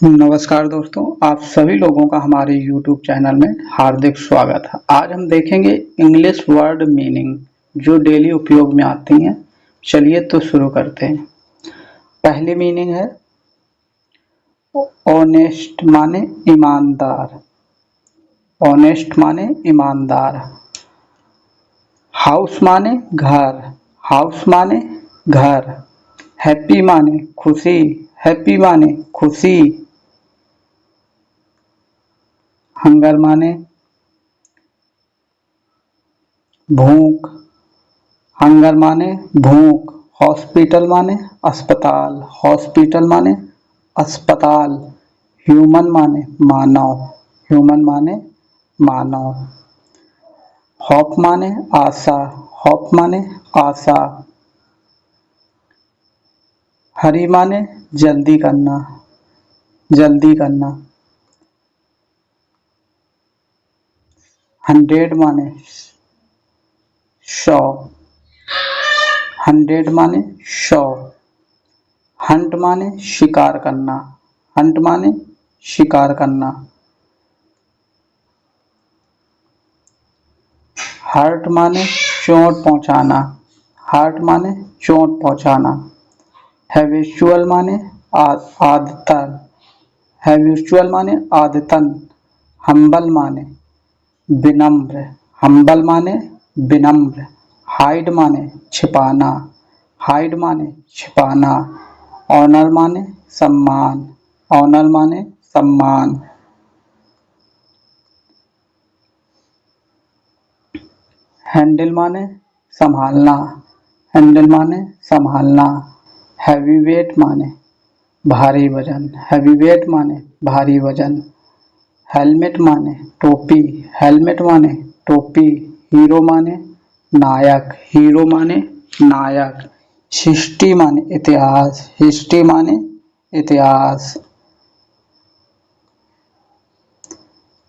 नमस्कार दोस्तों, आप सभी लोगों का हमारे YouTube चैनल में हार्दिक स्वागत है। आज हम देखेंगे इंग्लिश वर्ड मीनिंग जो डेली उपयोग में आती हैं। चलिए तो शुरू करते हैं। पहली मीनिंग है ऑनेस्ट माने ईमानदार। ऑनेस्ट माने ईमानदार। हाउस माने घर। हाउस माने घर। हैप्पी माने खुशी। हैप्पी माने खुशी। हंगर माने भूख। हंगर माने भूख। हॉस्पिटल माने अस्पताल। हॉस्पिटल माने अस्पताल। ह्यूमन माने मानव। ह्यूमन माने मानव। होप माने आशा। होप माने आशा। हरी माने जल्दी करना। जल्दी करना। 100 माने 100। 100 माने 100। हंट माने शिकार करना। हंट माने शिकार करना। हर्ट माने चोट पहुंचाना। हर्ट माने चोट पहुंचाना। हैबिचुअल माने आदतन। हैबिचुअल माने आदतन। हम्बल माने विनम्र। हम्बल माने विनम्र। हाइड माने छिपाना। हाइड माने छिपाना। ऑनर माने सम्मान। ऑनर माने सम्मान। हैंडल माने संभालना। हैंडल माने संभालना। हैवी वेट माने भारी वजन। हैवी वेट माने भारी वजन। हेलमेट माने टोपी। हेलमेट माने टोपी। हीरो माने नायक। हीरो माने नायक। हिस्ट्री माने इतिहास। हिस्ट्री माने इतिहास।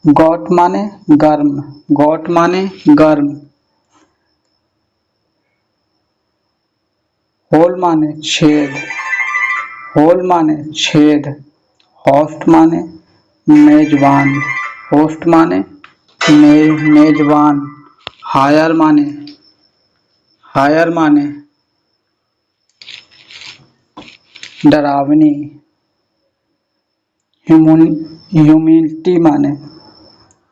गॉट माने गर्म। गॉट माने गर्म। होल माने छेद। होल माने छेद। होस्ट माने मेजबान। होस्ट माने मेजबान। हायर माने डरावनी। ह्यूमिलिटी माने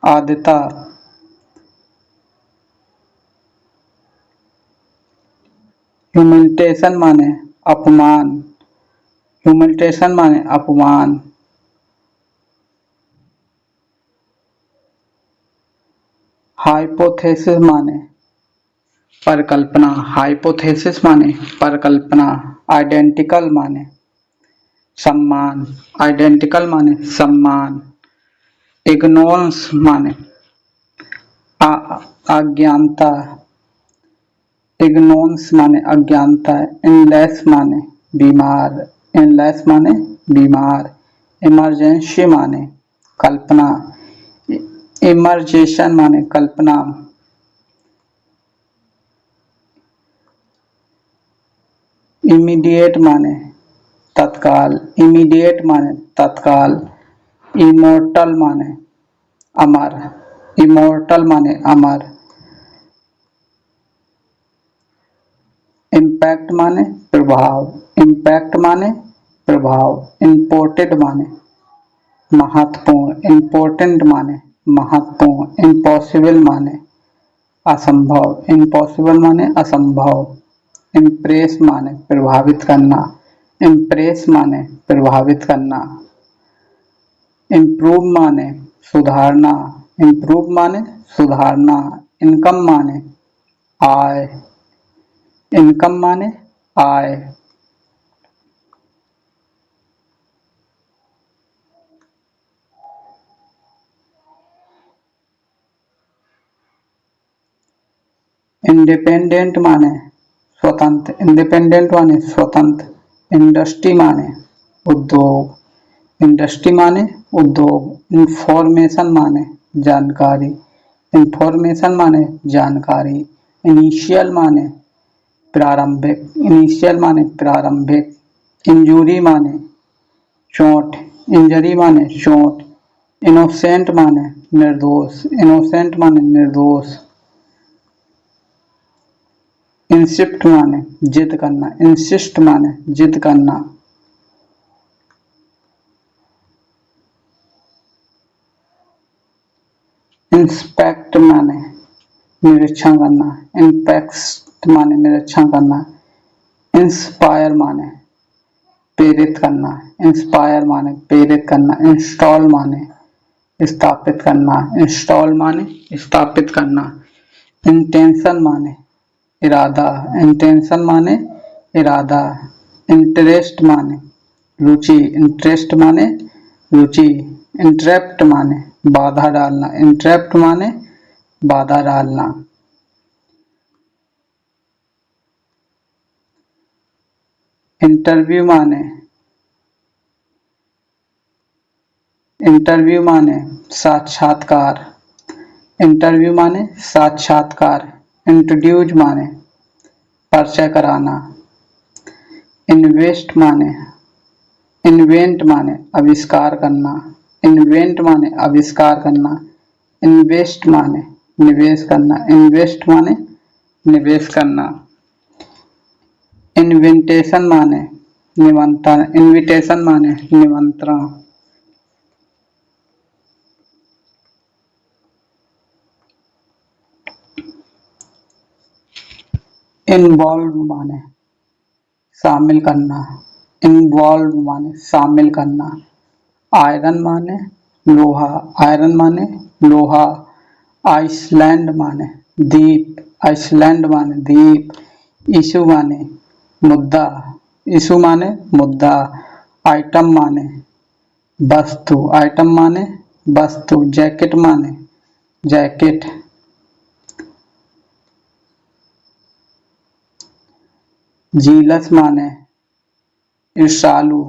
आदिता। ह्यूमिलिटेशन माने अपमान। ह्यूमिलिटेशन माने अपमान। हाइपोथेसिस माने परिकल्पना। हाइपोथेसिस माने परिकल्पना। आइडेंटिकल माने सम्मान। आइडेंटिकल माने सम्मान। इग्नोरेंस माने अज्ञानता। इग्नोरेंस माने अज्ञानता। इलनेस माने बीमार। इलनेस माने बीमार। इमरजेंसी माने कल्पना। इमर्जेशन माने कल्पना। इमीडिएट माने तत्काल। इमीडिएट माने तत्काल। इमोर्टल माने अमर। इमोर्टल माने अमर। इम्पैक्ट माने प्रभाव। इम्पैक्ट माने प्रभाव। इम्पोर्टेड माने महत्वपूर्ण। इम्पोर्टेंट माने महत्वपूर्ण। इम्पॉसिबल माने असंभव। इम्पॉसिबल माने असंभव। इम्प्रेस माने प्रभावित करना। इम्प्रेस माने प्रभावित करना। इम्प्रूव माने सुधारना। इम्प्रूव माने सुधारना। इनकम माने आय। इनकम माने आय। इंडिपेंडेंट माने स्वतंत्र। इंडिपेंडेंट माने स्वतंत्र। इंडस्ट्री माने उद्योग। इंडस्ट्री माने उद्योग। इंफॉर्मेशन माने जानकारी। इंफॉर्मेशन माने जानकारी। इनिशियल माने प्रारंभिक। इनिशियल माने प्रारंभिक। इंजूरी माने चोट। इंजरी माने चोट, इनोसेंट माने निर्दोष, इनोसेंट माने निर्दोष, इंसिस्ट माने जिद करना, इंसिस्ट माने जिद करना, इंस्पेक्ट माने निरीक्षण करना, इंपेक्ट माने निरीक्षण करना, इंस्पायर माने प्रेरित करना, इंस्पायर माने प्रेरित करना, इंस्टॉल माने स्थापित करना, इंस्टॉल माने स्थापित करना, इंटेंशन माने इरादा, इंटेंशन माने इरादा, इंटरेस्ट माने रुचि, इंटरेस्ट माने रुचि, इंटरप्ट माने बाधा डालना, इंटरप्ट माने बाधा डालना, इंटरव्यू माने साक्षात्कार, इंटरव्यू माने साक्षात्कार, इंट्रोड्यूस माने परिचय कराना, इन्वेस्ट माने इन्वेंट माने आविष्कार करना, इन्वेंट माने आविष्कार करना, इन्वेस्ट माने निवेश करना, इन्वेस्ट माने निवेश करना, इन्विटेशन माने निमंत्रण, इन्विटेशन माने निमंत्रण, इन्वॉल्व माने शामिल करना, इन्वॉल्व माने शामिल करना, आयरन माने लोहा, आयरन माने लोहा, आइसलैंड माने द्वीप, आइसलैंड माने द्वीप, इशू माने मुद्दा, इशू माने मुद्दा, आइटम माने वस्तु, आइटम माने वस्तु, जैकेट माने जैकेट, जीलस माने ईर्ष्यालु,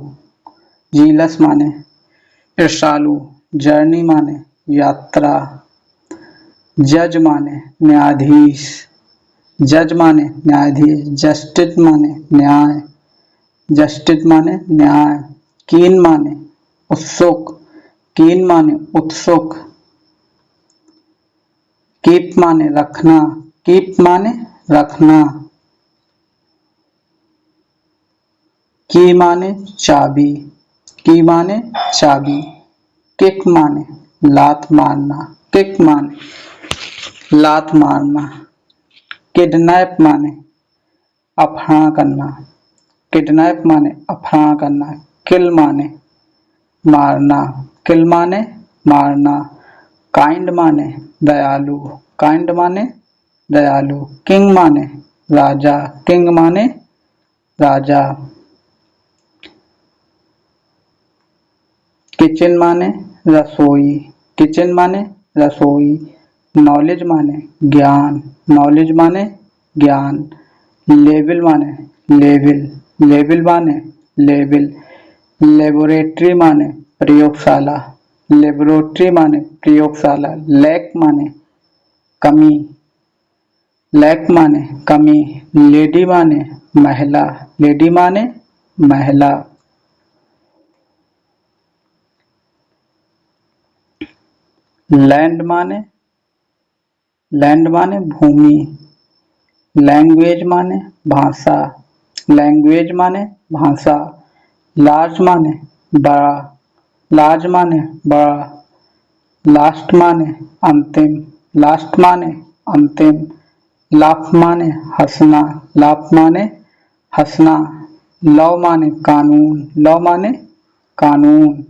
जीलस माने ईर्ष्यालु, जर्नी माने यात्रा, जज माने न्यायाधीश, जज माने न्यायाधीश, जस्टिस माने न्याय, जस्टिस माने न्याय, कीन माने उत्सुक, कीन माने उत्सुक, कीप माने रखना, कीप माने रखना, की माने चाबी, की माने चाबी, किक माने लात मारना, किक माने लात मारना, किडनैप माने अपहरण करना, किडनैप माने अपहरण करना, किल माने मारना, किल माने मारना, काइंड माने दयालु, काइंड माने दयालु, किंग माने राजा, किंग माने राजा, किचन माने रसोई, किचन माने रसोई, नॉलेज माने ज्ञान, नॉलेज माने ज्ञान, लेवल माने लेवल, लेवल माने लेवल, लेबोरेटरी माने प्रयोगशाला, लेबोरेटरी माने प्रयोगशाला, लैक माने कमी, लैक माने कमी, लेडी माने महिला, लेडी माने महिला, लैंड माने भूमि, लैंग्वेज माने भाषा, लैंग्वेज माने भाषा, लार्ज माने बड़ा, लार्ज माने बड़ा, लास्ट माने अंतिम, लास्ट माने अंतिम, लाफ माने हंसना, लाफ माने हंसना, लॉ माने कानून, लॉ माने कानून,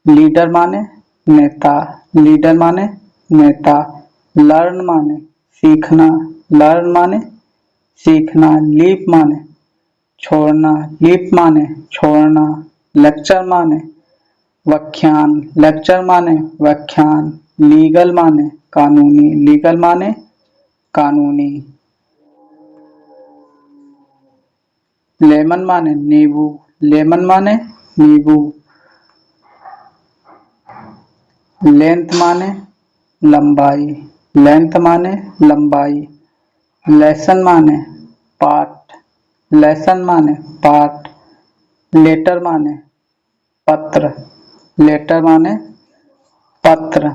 लीडर माने नेता, लीडर माने नेता, लर्न माने सीखना, लर्न माने सीखना, लीप माने छोड़ना, लीप माने छोड़ना, लेक्चर माने व्याख्यान, लेक्चर माने व्याख्यान, लीगल माने कानूनी, लीगल माने कानूनी, लेमन माने नींबू, लेमन माने नींबू, लेंथ माने लंबाई, लेंथ माने लंबाई, लेसन माने पाठ, लेसन माने पाठ, लेटर माने पत्र, लेटर माने पत्र।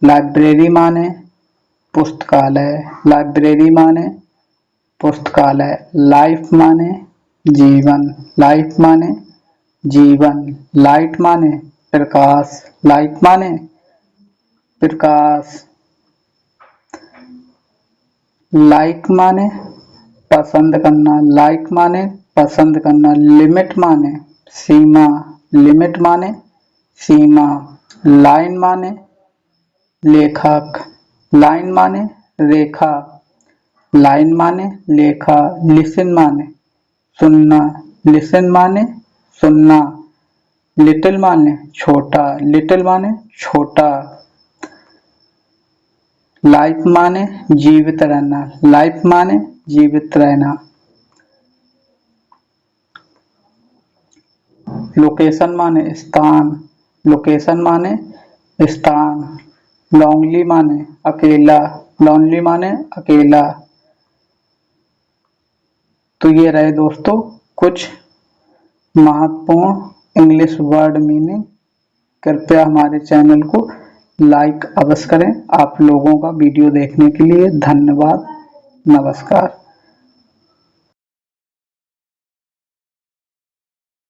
लाइब्रेरी माने पुस्तकालय, लाइब्रेरी माने पुस्तकालय। लाइफ माने जीवन, लाइफ माने जीवन। लाइट माने प्रकाश, लाइट माने प्रकाश। लाइक माने पसंद करना, लाइक माने पसंद करना। लिमिट माने सीमा, लिमिट माने सीमा। लाइन माने लेखक, लाइन माने रेखा, लाइन माने लेखा। लिसन माने सुनना, लिसन माने सुनना। लिटिल माने छोटा, लिटिल माने छोटा। लाइफ माने जीवित रहना, लाइफ माने जीवित रहना। लोकेशन माने स्थान, लोकेशन माने स्थान। लॉन्गली माने अकेला, लॉन्गली माने अकेला। तो ये रहे दोस्तों कुछ महत्वपूर्ण इंग्लिश वर्ड मीनिंग। कृपया हमारे चैनल को लाइक अवश्य करें। आप लोगों का वीडियो देखने के लिए धन्यवाद। नमस्कार।